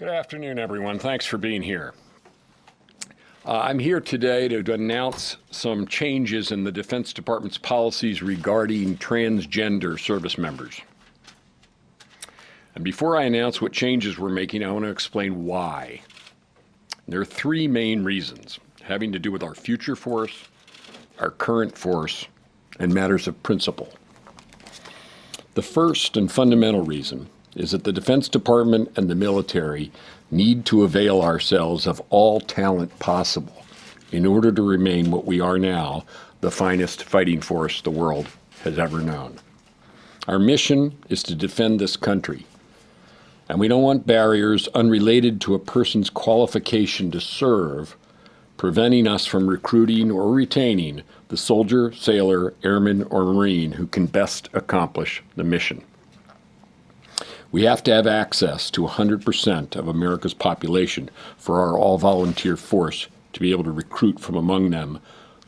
Good afternoon, everyone. Thanks for being here. I'm here today to announce some changes in the Defense Department's policies regarding transgender service members. And before I announce what changes we're making, I want to explain why. There are three main reasons having to do with our future force, our current force, and matters of principle. The first and fundamental reason is that the Defense Department and the military need to avail ourselves of all talent possible in order to remain what we are now, the finest fighting force the world has ever known. Our mission is to defend this country, and we don't want barriers unrelated to a person's qualification to serve preventing us from recruiting or retaining the soldier, sailor, airman, or Marine who can best accomplish the mission. We have to have access to 100% of America's population for our all-volunteer force to be able to recruit from among them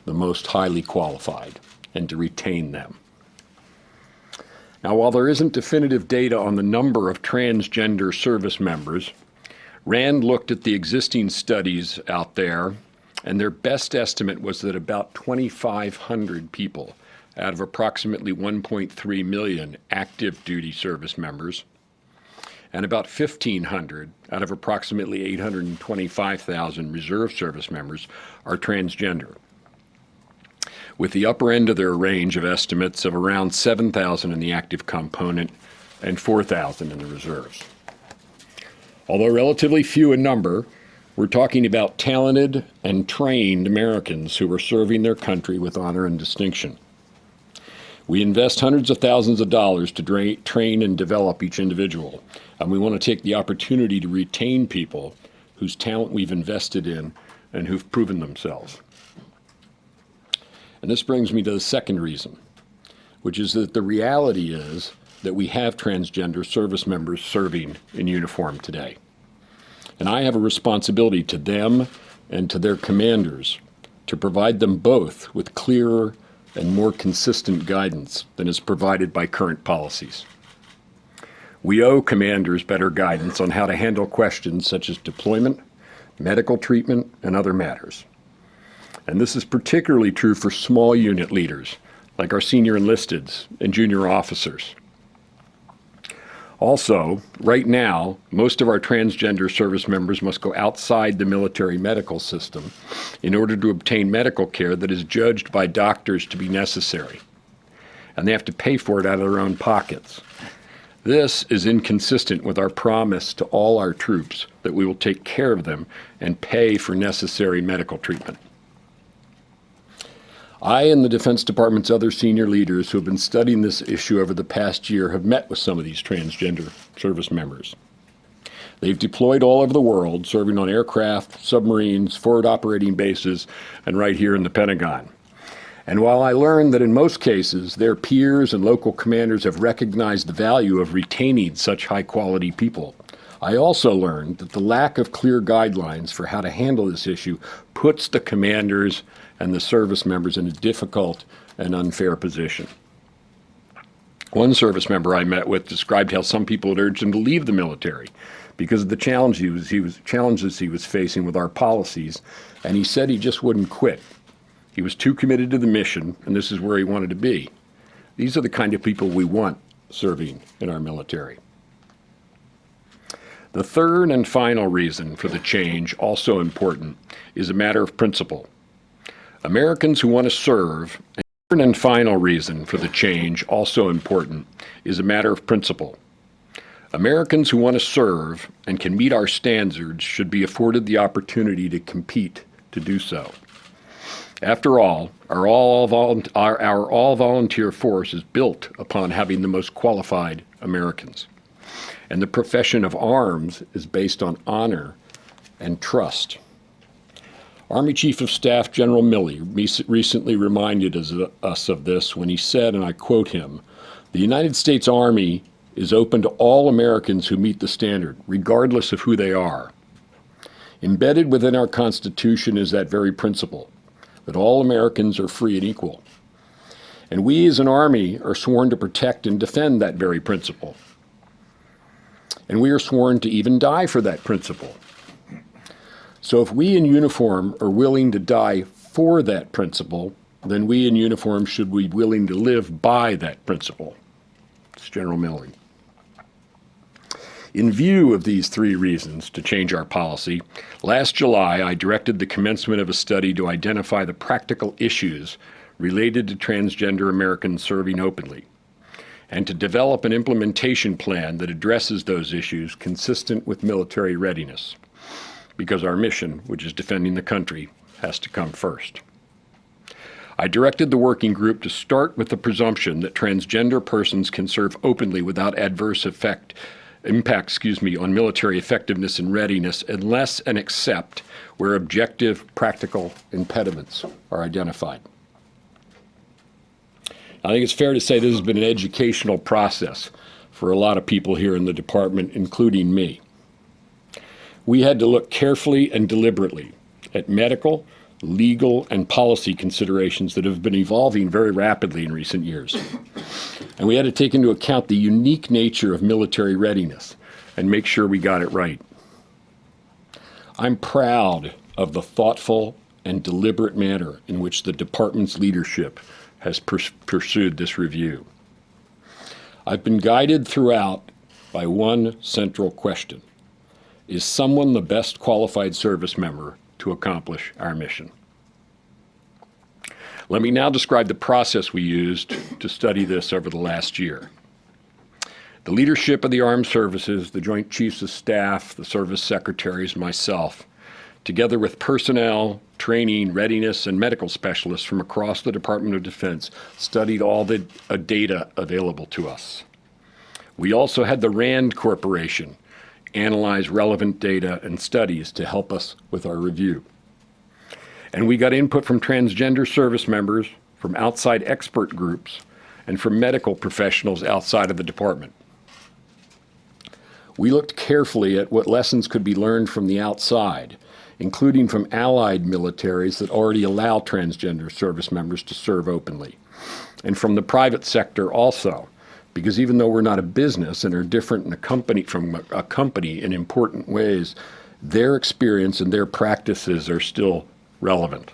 the most highly qualified and to retain them. Now, while there isn't definitive data on the number of transgender service members, RAND looked at the existing studies out there, and their best estimate was that about 2,500 people out of approximately 1.3 million active duty service members and about 1,500 out of approximately 825,000 reserve service members are transgender, with the upper end of their range of estimates of around 7,000 in the active component and 4,000 in the reserves. Although relatively few in number, we're talking about talented and trained Americans who are serving their country with honor and distinction. We invest hundreds of thousands of dollars to train and develop each individual, and we want to take the opportunity to retain people whose talent we've invested in and who've proven themselves. And this brings me to the second reason, which is that the reality is that we have transgender service members serving in uniform today. And I have a responsibility to them and to their commanders to provide them both with clearer and more consistent guidance than is provided by current policies. We owe commanders better guidance on how to handle questions such as deployment, medical treatment, and other matters. And this is particularly true for small unit leaders, like our senior enlisteds and junior officers. Also, right now, most of our transgender service members must go outside the military medical system in order to obtain medical care that is judged by doctors to be necessary. And they have to pay for it out of their own pockets. This is inconsistent with our promise to all our troops that we will take care of them and pay for necessary medical treatment. I and the Defense Department's other senior leaders who have been studying this issue over the past year have met with some of these transgender service members. They've deployed all over the world, serving on aircraft, submarines, forward operating bases, and right here in the Pentagon. And while I learned that in most cases their peers and local commanders have recognized the value of retaining such high-quality people, I also learned that the lack of clear guidelines for how to handle this issue puts the commanders and the service members in a difficult and unfair position. One service member I met with described how some people had urged him to leave the military because of the challenges he was facing with our policies, and he said he just wouldn't quit. He was too committed to the mission, and this is where he wanted to be. These are the kind of people we want serving in our military. The third and final reason for the change, also important, is a matter of principle. Americans who want to serve, and the third and final reason for the change, also important, is a matter of principle. Americans who want to serve and can meet our standards should be afforded the opportunity to compete to do so. After all, our all-volunteer force is built upon having the most qualified Americans. And the profession of arms is based on honor and trust. Army Chief of Staff General Milley recently reminded us of this when he said, and I quote him, "The United States Army is open to all Americans who meet the standard, regardless of who they are." Embedded within our Constitution is that very principle, that all Americans are free and equal. And we as an Army are sworn to protect and defend that very principle. and we are sworn to even die for that principle. So if we in uniform are willing to die for that principle, then we in uniform should be willing to live by that principle. It's General Milley. In view of these three reasons to change our policy, last July I directed the commencement of a study to identify the practical issues related to transgender Americans serving openly, and to develop an implementation plan that addresses those issues consistent with military readiness, because our mission, which is defending the country, has to come first. I directed the working group to start with the presumption that transgender persons can serve openly without adverse impact on military effectiveness and readiness unless and except where objective practical impediments are identified. I think it's fair to say this has been an educational process for a lot of people here in the department, including me. We had to look carefully and deliberately at medical, legal, and policy considerations that have been evolving very rapidly in recent years. And we had to take into account the unique nature of military readiness and make sure we got it right. I'm proud of the thoughtful and deliberate manner in which the department's leadership has pursued this review. I've been guided throughout by one central question: is someone the best qualified service member to accomplish our mission? Let me now describe the process we used to study this over the last year. The leadership of the Armed Services, the Joint Chiefs of Staff, the service secretaries, myself, together with personnel, training, readiness, and medical specialists from across the Department of Defense, studied all the data available to us. We also had the RAND Corporation analyze relevant data and studies to help us with our review. And we got input from transgender service members, from outside expert groups, and from medical professionals outside of the department. We looked carefully at what lessons could be learned from the outside, including from allied militaries that already allow transgender service members to serve openly, and from the private sector also, because even though we're not a business and are different from a company in important ways, their experience and their practices are still relevant.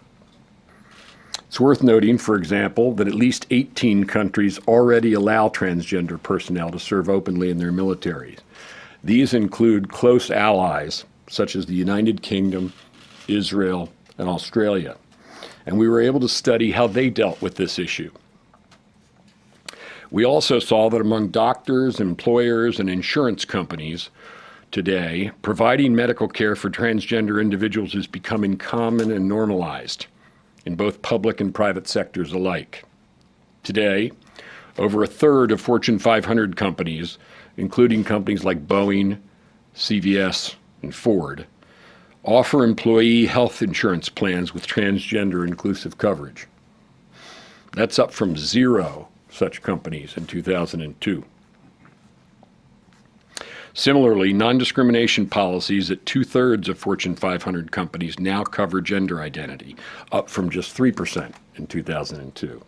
It's worth noting, for example, that at least 18 countries already allow transgender personnel to serve openly in their militaries. These include close allies such as the United Kingdom, Israel, and Australia. And we were able to study how they dealt with this issue. We also saw that among doctors, employers, and insurance companies today, providing medical care for transgender individuals is becoming common and normalized in both public and private sectors alike. Today, over a third of Fortune 500 companies, including companies like Boeing, CVS, and Ford, offer employee health insurance plans with transgender inclusive coverage. That's up from 0 such companies in 2002. Similarly, non-discrimination policies at 2/3 of Fortune 500 companies now cover gender identity, up from just 3% in 2002.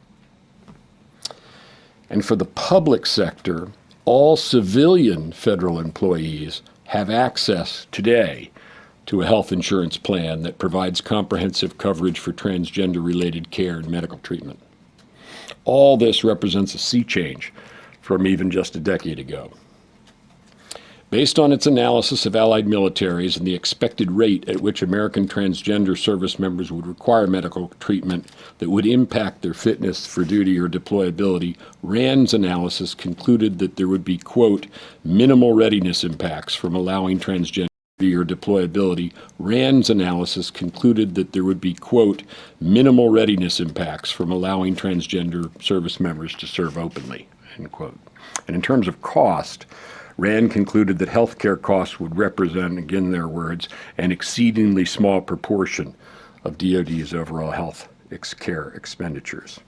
And for the public sector, all civilian federal employees have access today to a health insurance plan that provides comprehensive coverage for transgender-related care and medical treatment. All this represents a sea change from even just a decade ago. Based on its analysis of allied militaries and the expected rate at which American transgender service members would require medical treatment that would impact their fitness for duty or deployability, RAND's analysis concluded that there would be, quote, minimal readiness impacts from allowing transgender or deployability. RAND's analysis concluded that there would be, quote, minimal readiness impacts from allowing transgender service members to serve openly, end quote. And in terms of cost, RAND concluded that health care costs would represent, again their words, an exceedingly small proportion of DoD's overall health care expenditures.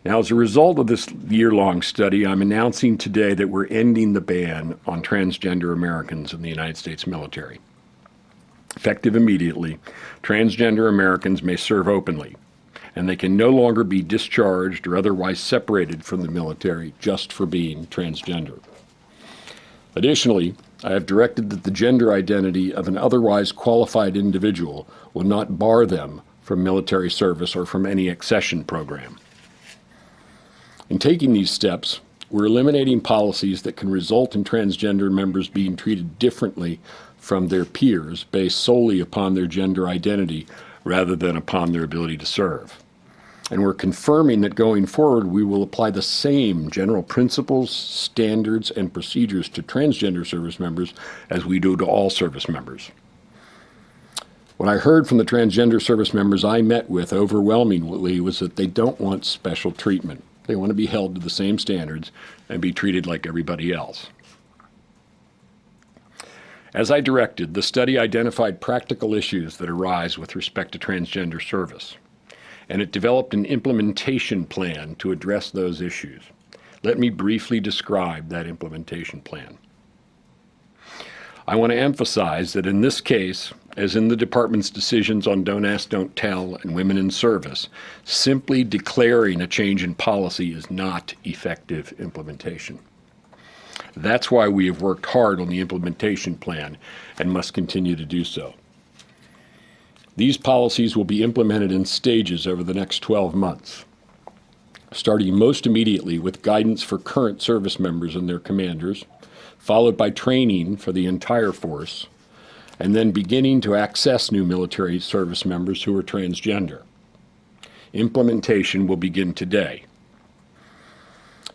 Now, as a result of this year-long study, I'm announcing today that we're ending the ban on transgender Americans in the United States military. Effective immediately, transgender Americans may serve openly, and they can no longer be discharged or otherwise separated from the military just for being transgender. Additionally, I have directed that the gender identity of an otherwise qualified individual will not bar them from military service or from any accession program. In taking these steps, we're eliminating policies that can result in transgender members being treated differently from their peers based solely upon their gender identity rather than upon their ability to serve. And we're confirming that going forward, we will apply the same general principles, standards, and procedures to transgender service members as we do to all service members. What I heard from the transgender service members I met with overwhelmingly was that they don't want special treatment. They want to be held to the same standards and be treated like everybody else. As I directed, the study identified practical issues that arise with respect to transgender service, and it developed an implementation plan to address those issues. Let me briefly describe that implementation plan. I want to emphasize that in this case, as in the department's decisions on Don't Ask, Don't Tell and Women in Service, simply declaring a change in policy is not effective implementation. That's why we have worked hard on the implementation plan and must continue to do so. These policies will be implemented in stages over the next 12 months, starting most immediately with guidance for current service members and their commanders, followed by training for the entire force, and then beginning to access new military service members who are transgender. Implementation will begin today.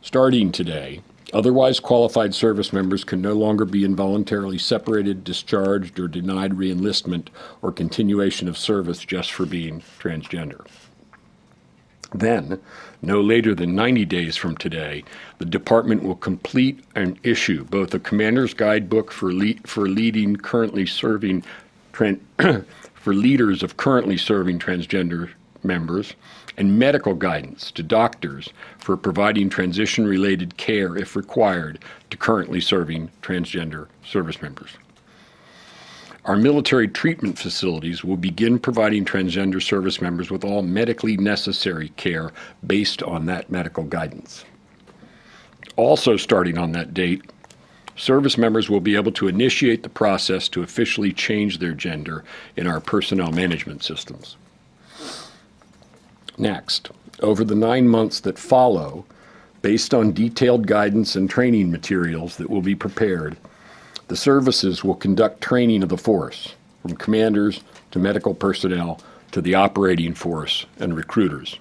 Starting today, otherwise qualified service members can no longer be involuntarily separated, discharged, or denied reenlistment or continuation of service just for being transgender. Then, no later than 90 days from today, the department will complete and issue both a commander's guidebook for leading currently serving for leaders of currently serving transgender members and medical guidance to doctors for providing transition-related care if required to currently serving transgender service members. Our military treatment facilities will begin providing transgender service members with all medically necessary care based on that medical guidance. Also starting on that date, service members will be able to initiate the process to officially change their gender in our personnel management systems. Next, over the 9 months that follow, based on detailed guidance and training materials that will be prepared, the services will conduct training of the force, from commanders to medical personnel to the operating force and recruiters.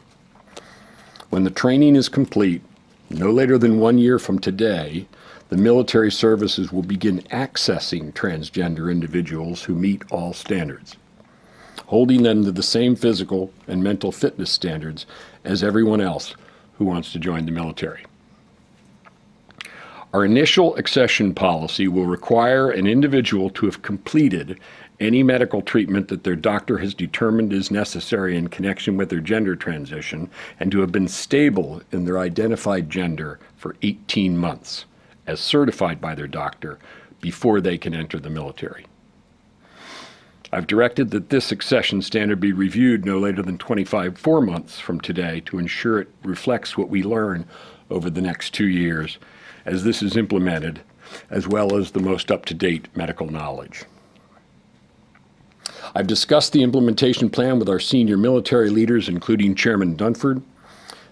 When the training is complete, no later than 1 year from today, the military services will begin accessing transgender individuals who meet all standards, holding them to the same physical and mental fitness standards as everyone else who wants to join the military. Our initial accession policy will require an individual to have completed any medical treatment that their doctor has determined is necessary in connection with their gender transition and to have been stable in their identified gender for 18 months, as certified by their doctor, before they can enter the military. I've directed that this accession standard be reviewed no later than 4 months from today to ensure it reflects what we learn over the next 2 years as this is implemented, as well as the most up-to-date medical knowledge. I've discussed the implementation plan with our senior military leaders, including Chairman Dunford.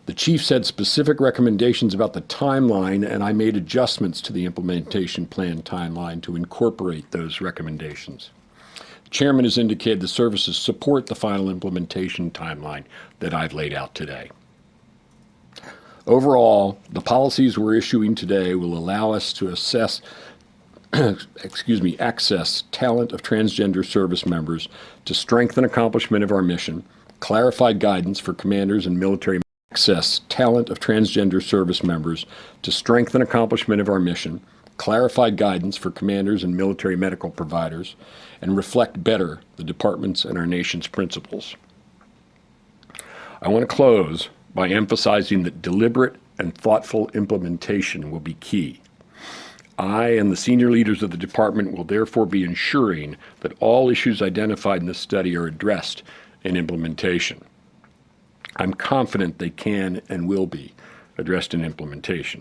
The chiefs had specific recommendations about the timeline, and I made adjustments to the implementation plan timeline to incorporate those recommendations. The chairman has indicated the services support the final implementation timeline that I've laid out today. Overall, the policies we're issuing today will allow us to access talent of transgender service members to strengthen accomplishment of our mission, clarified guidance for commanders and military access talent of transgender service members to strengthen accomplishment of our mission, clarified guidance for commanders and military medical providers, and reflect better the department's and our nation's principles. I want to close by emphasizing that deliberate and thoughtful implementation will be key. I and the senior leaders of the department will therefore be ensuring that all issues identified in this study are addressed in implementation. I'm confident they can and will be addressed in implementation.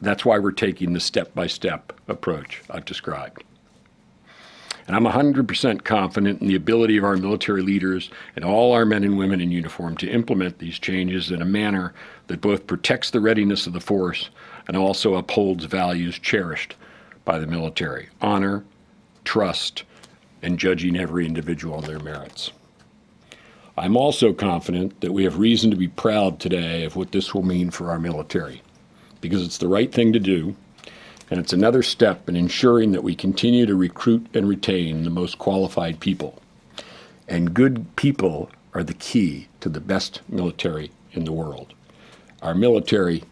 That's why we're taking the step-by-step approach I've described. And I'm 100% confident in the ability of our military leaders and all our men and women in uniform to implement these changes in a manner that both protects the readiness of the force and also upholds values cherished by the military: honor, trust, and judging every individual on their merits. I'm also confident that we have reason to be proud today of what this will mean for our military, because it's the right thing to do, and it's another step in ensuring that we continue to recruit and retain the most qualified people. And good people are the key to the best military in the world. Our military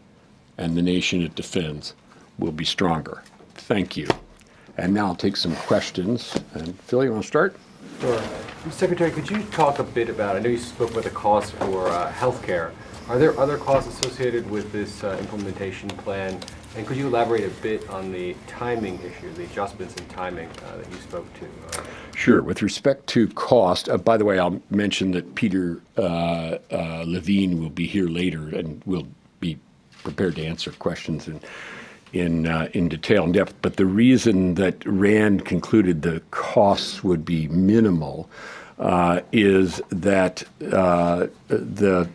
and the nation it defends will be stronger. Thank you. And now I'll take some questions. And Phil, you want to start? Sure. Secretary, could you talk a bit about, I know you spoke about the cost for health care. Are there other costs associated with this implementation plan? And could you elaborate a bit on the timing issue, the adjustments in timing that you spoke to? Sure. With respect to cost, by the way, I'll mention that Peter Levine will be here later and will be prepared to answer questions in detail and depth. But the reason that Rand concluded the costs would be minimal is that the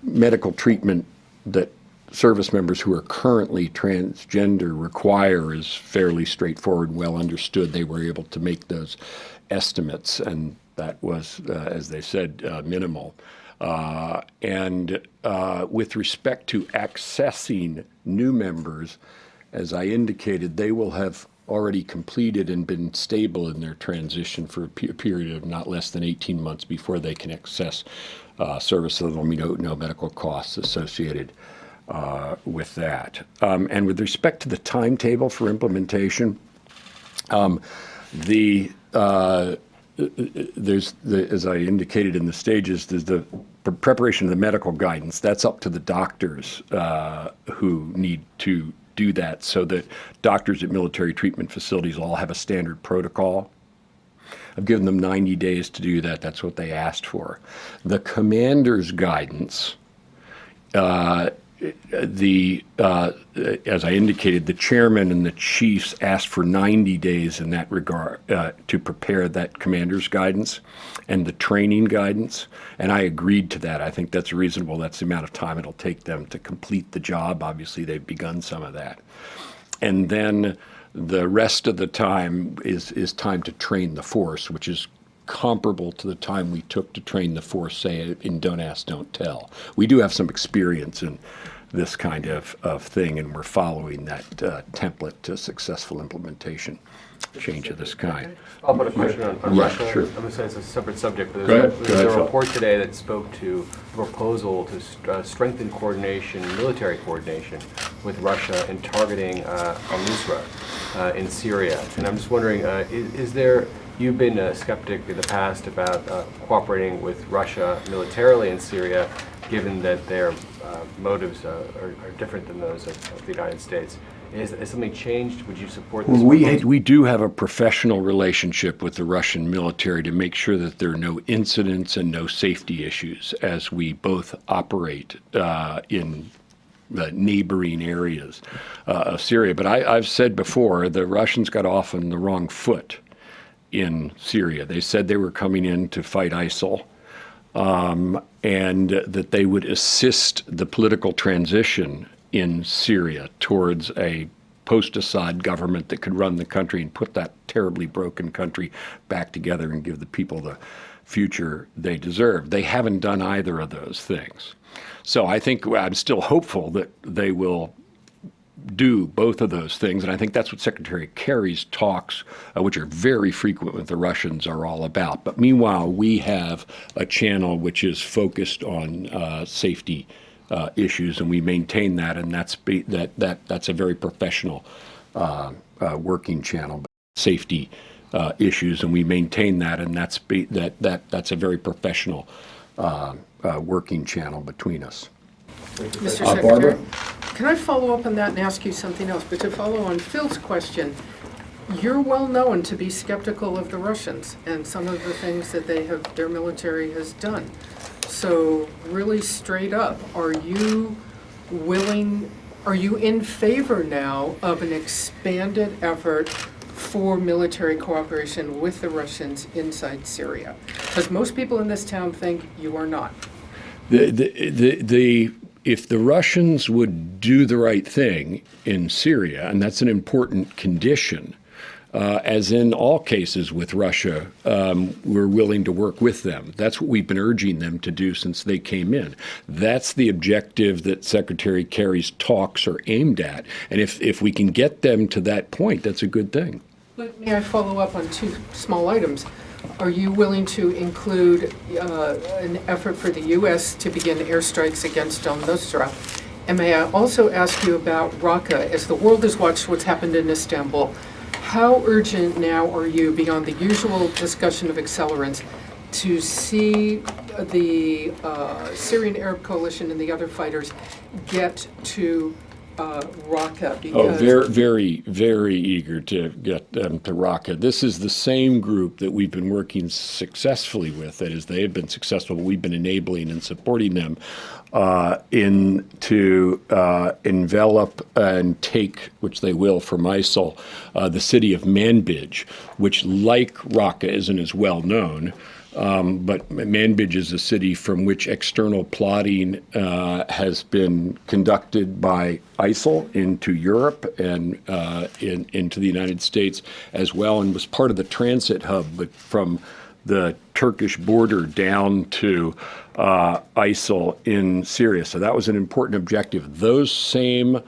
medical treatment that service members who are currently transgender require is fairly straightforward and well understood. They were able to make those estimates, and that was, as they said, minimal. And with respect to accessing new members, as I indicated, they will have already completed and been stable in their transition for a period of not less than 18 months before they can access service, so there will be no medical costs associated with that. And with respect to the timetable for implementation, as I indicated in the stages, there's the preparation of the medical guidance. That's up to the doctors who need to do that, so that doctors at military treatment facilities all have a standard protocol. I've given them 90 days to do that. That's what they asked for. The commander's guidance, as I indicated, the chairman and the chiefs asked for 90 days in that regard to prepare that commander's guidance and the training guidance, and I agreed to that. I think that's reasonable. That's the amount of time it'll take them to complete the job. Obviously, they've begun some of that. And then the rest of the time is time to train the force, which is comparable to the time we took to train the force, say, in Don't Ask, Don't Tell. We do have some experience in this kind of thing, and we're following that template to successful implementation change of this kind. I'll put a question on Russia. Sure. I'm going to say it's a separate subject, but Go there's ahead, a report today that spoke to a proposal to strengthen coordination, military coordination with Russia in targeting al-Nusra in Syria. And I'm just wondering, you've been a skeptic in the past about cooperating with Russia militarily in Syria, given that their motives are different than those of the United States. Has something changed? Would you support this? Well, we do have a professional relationship with the Russian military to make sure that there are no incidents and no safety issues as we both operate in the neighboring areas of Syria. But I've said before, the Russians got off on the wrong foot in Syria. They said they were coming in to fight ISIL, and that they would assist the political transition in Syria towards a post-Assad government that could run the country and put that terribly broken country back together and give the people the future they deserve. They haven't done either of those things. So I think I'm still hopeful that they will do both of those things, and I think that's what Secretary Kerry's talks, which are very frequent with the Russians, are all about. But meanwhile, we have a channel which is focused on safety issues, and we maintain that, and that's a very professional working channel. Safety issues, and we maintain that, and that's a very professional working channel between us. Mr. Secretary, Barbara? Can I follow up on that and ask you something else? But to follow on Phil's question, you're well known to be skeptical of the Russians and some of the things that their military has done. So really straight up, are you willing Are you in favor now of an expanded effort for military cooperation with the Russians inside Syria? Because most people in this town think you are not. If the Russians would do the right thing in Syria, and that's an important condition, as in all cases with Russia, we're willing to work with them. That's what we've been urging them to do since they came in. That's the objective that Secretary Kerry's talks are aimed at. And if we can get them to that point, that's a good thing. But may I follow up on two small items? Are you willing to include an effort for the U.S. to begin airstrikes against al-Nusra? And may I also ask you about Raqqa? As the world has watched what's happened in Istanbul, how urgent now are you, beyond the usual discussion of accelerants, to see the Syrian Arab Coalition and the other fighters get to Raqqa? Oh, very, very, very eager to get them to Raqqa. This is the same group that we've been working successfully with. That is, they have been successful. We've been enabling and supporting them to envelop and take, which they will from ISIL, the city of Manbij, which, like Raqqa, isn't as well known. But Manbij is a city from which external plotting has been conducted by ISIL into Europe and into the United States as well, and was part of the transit hub from the Turkish border down to ISIL in Syria. So that was an important objective. Those same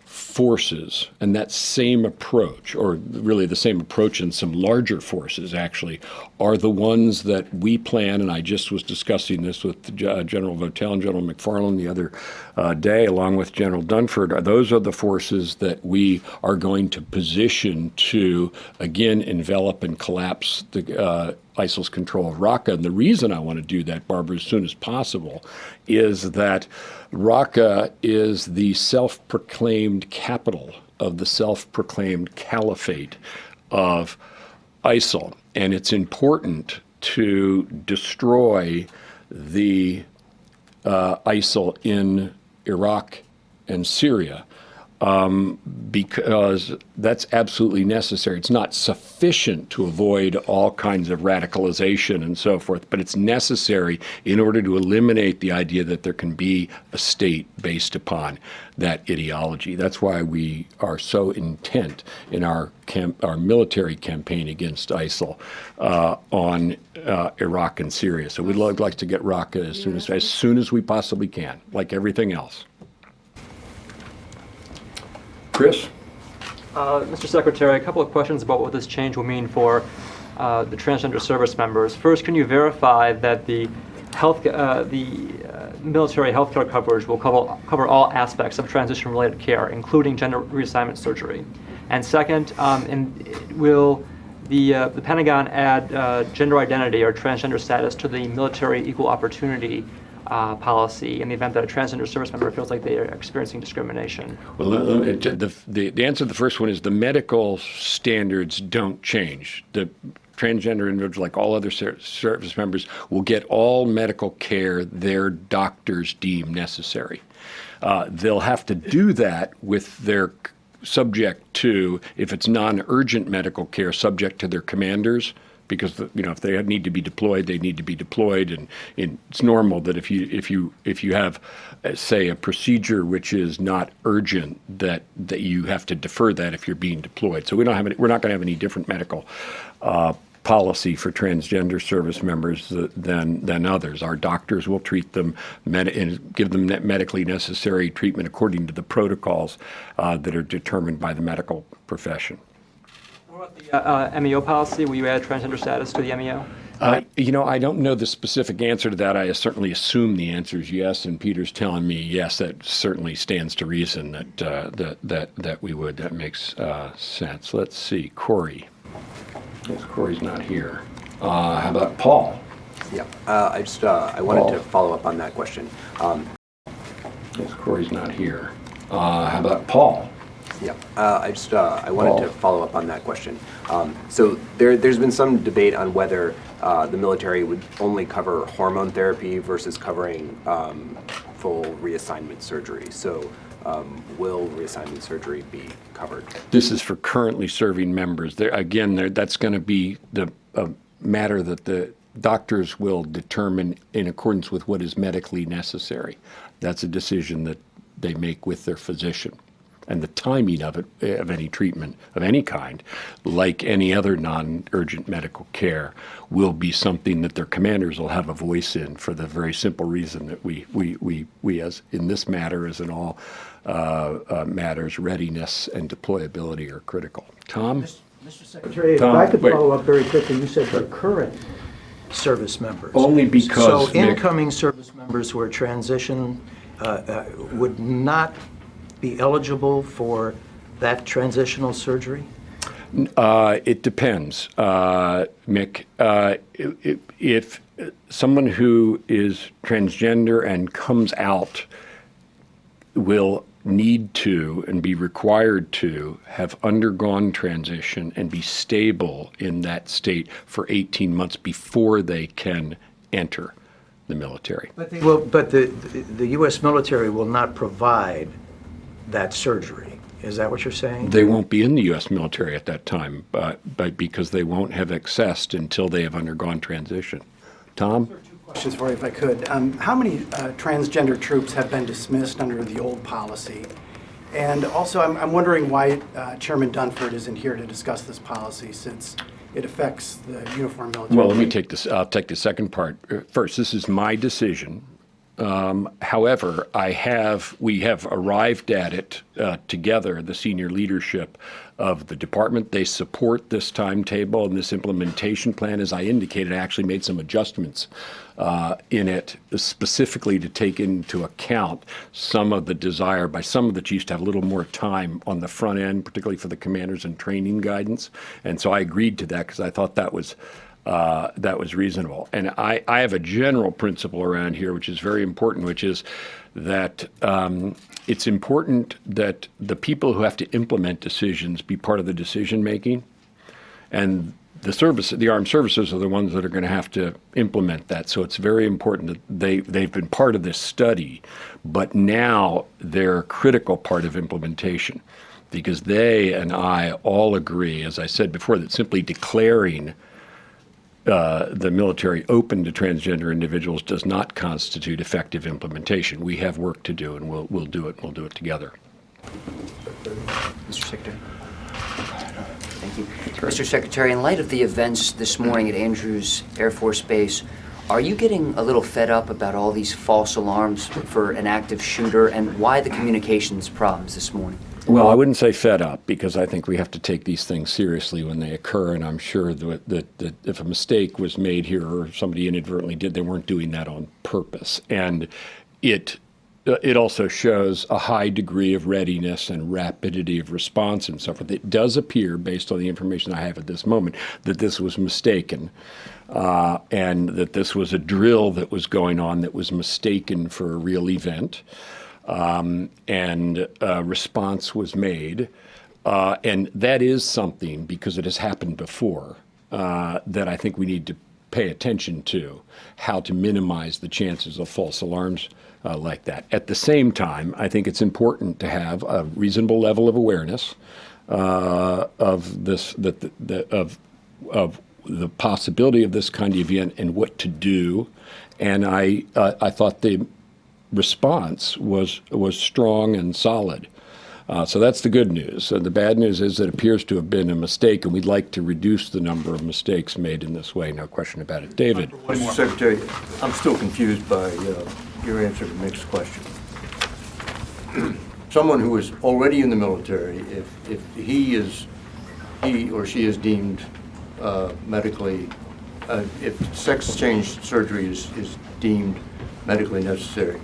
forces and that same approach, or really the same approach and some larger forces actually, are the ones that we plan, and I just was discussing this with General Votel and General McFarland the other day, along with General Dunford. Those are the forces that we are going to position to, again, envelop and collapse the ISIL's control of Raqqa. And the reason I want to do that, Barbara, as soon as possible, is that Raqqa is the self-proclaimed capital of the self-proclaimed caliphate of ISIL. And it's important to destroy the ISIL in Iraq and Syria because that's absolutely necessary. It's not sufficient to avoid all kinds of radicalization and so forth, but it's necessary in order to eliminate the idea that there can be a state based upon that ideology. That's why we are so intent in our military campaign against ISIL on Iraq and Syria. So we'd like to get Raqqa as soon as we possibly can, like everything else. Chris? Mr. Secretary, a couple of questions about what this change will mean for the transgender service members. First, can you verify that the military health care coverage will cover all aspects of transition-related care, including gender reassignment surgery? And second, will the Pentagon add gender identity or transgender status to the military equal opportunity policy in the event that a transgender service member feels like they are experiencing discrimination? Well, the answer to the first one is the medical standards don't change. The transgender individuals, like all other service members, will get all medical care their doctors deem necessary. They'll have to do that with their subject to, if it's non-urgent medical care, subject to their commanders. Because if they need to be deployed, they need to be deployed, and it's normal that if you have, say, a procedure which is not urgent, that you have to defer that if you're being deployed. So we're not going to have any different medical policy for transgender service members than others. Our doctors will treat them and give them medically necessary treatment according to the protocols that are determined by the medical profession. The MEO policy, will you add transgender status to the MEO? I don't know the specific answer to that. I certainly assume the answer is yes, and Peter's telling me yes. That certainly stands to reason that we would. That makes sense. Let's see, Corey. Yes, Corey's not here. How about Paul? Yeah, I wanted to follow up on that question. Yes, Corey's not here. How about Paul? Yeah, I wanted to follow up on that question. So there's been some debate on whether the military would only cover hormone therapy versus covering full reassignment surgery. So will reassignment surgery be covered? This is for currently serving members. That's going to be a matter that the doctors will determine in accordance with what is medically necessary. That's a decision that they make with their physician. And the timing of it, of any treatment of any kind, like any other non-urgent medical care, will be something that their commanders will have a voice in, for the very simple reason that we as in this matter, as in all matters, readiness and deployability are critical. Tom? Mr. Secretary, if Tom, I could wait. follow up very quickly, you said for current service members. Only because, So Nick- incoming service members who are transition would not be eligible for that transitional surgery? It depends, Mick. If someone who is transgender and comes out will need to and be required to have undergone transition and be stable in that state for 18 months before they can enter the military. But the U.S. military will not provide that surgery. Is that what you're saying? They won't be in the U.S. military at that time, but because they won't have accessed until they have undergone transition. Tom? Questions for you, if I could. How many transgender troops have been dismissed under the old policy? And also, I'm wondering why Chairman Dunford isn't here to discuss this policy, since it affects the uniformed military. Well, let me take this. I'll take the second part first. This is my decision. However, we have arrived at it together, the senior leadership of the department. They support this timetable and this implementation plan. As I indicated, I actually made some adjustments in it specifically to take into account some of the desire by some of the chiefs to have a little more time on the front end, particularly for the commanders and training guidance. And so I agreed to that because I thought that was reasonable. And I have a general principle around here, which is very important, which is that it's important that the people who have to implement decisions be part of the decision making. And the armed services are the ones that are going to have to implement that. So it's very important that they've been part of this study, but now they're a critical part of implementation, because they and I all agree, as I said before, that simply declaring the military open to transgender individuals does not constitute effective implementation. We have work to do, and we'll do it. We'll do it together. Mr. Secretary. Thank you. Mr. Secretary, in light of the events this morning at Andrews Air Force Base, are you getting a little fed up about all these false alarms for an active shooter, and why the communications problems this morning? Well, I wouldn't say fed up, because I think we have to take these things seriously when they occur, and I'm sure that if a mistake was made here or somebody inadvertently did, they weren't doing that on purpose. And it also shows a high degree of readiness and rapidity of response and so forth. It does appear, based on the information I have at this moment, that this was mistaken, and that this was a drill that was going on that was mistaken for a real event. And a response was made. And that is something, because it has happened before, that I think we need to pay attention to, how to minimize the chances of false alarms like that. At the same time, I think it's important to have a reasonable level of awareness of this, of the possibility of this kind of event and what to do. And I thought the response was strong and solid. So that's the good news. And the bad news is it appears to have been a mistake, and we'd like to reduce the number of mistakes made in this way. No question about it. David. Mr. Secretary, I'm still confused by your answer to Mick's question. Someone who is already in the military, if he or she is deemed medically, if sex change surgery is deemed medically necessary,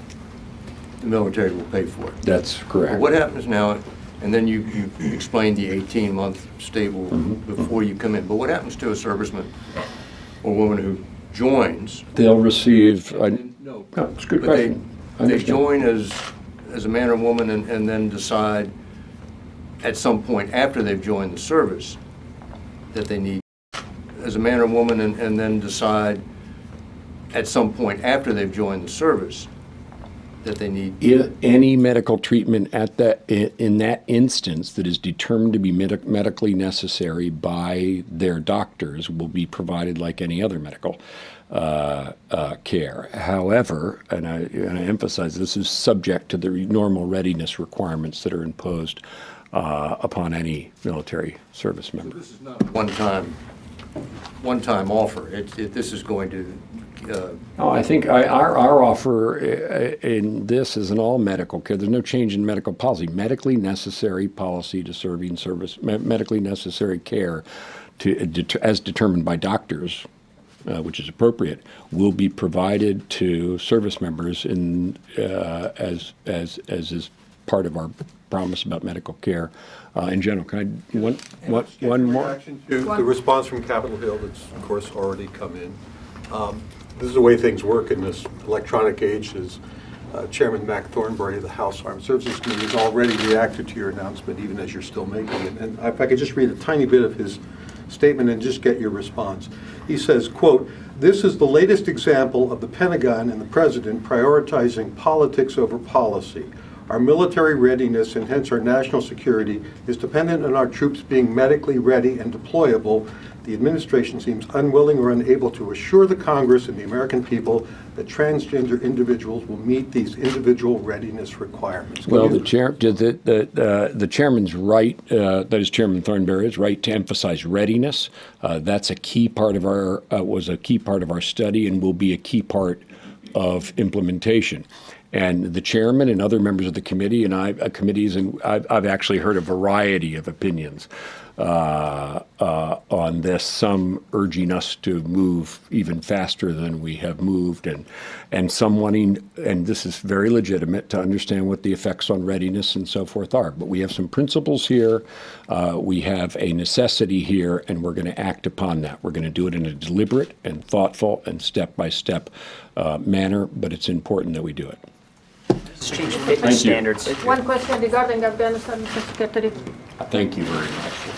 the military will pay for it. That's correct. But what happens now, and then you explained the 18-month stable before you come in, but what happens to a serviceman or woman who joins? They'll receive. No, It's a good but question. I they understand. join as a man or woman and then decide at some point after they've joined the service that they need, as a man or woman and then decide at some point after they've joined the service that they need? Any medical treatment in that instance that is determined to be medically necessary by their doctors will be provided like any other medical care. However, and I emphasize this is subject to the normal readiness requirements that are imposed upon any military service member. This is not a one-time offer. This is going to. I think our offer in this is an all medical care. There's no change in medical policy. Medically necessary policy to serving service, medically necessary care, as determined by doctors, which is appropriate, will be provided to service members as is part of our promise about medical care in general. Can I one more? Reaction to the response from Capitol Hill that's, of course, already come in. This is the way things work in this electronic age. Is Chairman Mac Thornberry of the House Armed Services Committee has already reacted to your announcement, even as you're still making it. And if I could just read a tiny bit of his statement and just get your response. He says, quote, "This is the latest example of the Pentagon and the President prioritizing politics over policy. Our military readiness and hence our national security is dependent on our troops being medically ready and deployable. The administration seems unwilling or unable to assure the Congress and the American people that transgender individuals will meet these individual readiness requirements." Well, the chairman's right, that is Chairman Thornberry, is right to emphasize readiness. That's a key part of was a key part of our study and will be a key part of implementation. And the chairman and other members of the committee and I've actually heard a variety of opinions on this, some urging us to move even faster than we have moved, and some wanting, and this is very legitimate, to understand what the effects on readiness and so forth are. But we have some principles here, we have a necessity here, and we're going to act upon that. We're going to do it in a deliberate and thoughtful and step-by-step manner, but it's important that we do it. Let's change fitness standards. One question regarding Afghanistan, Mr. Secretary. Thank you very much.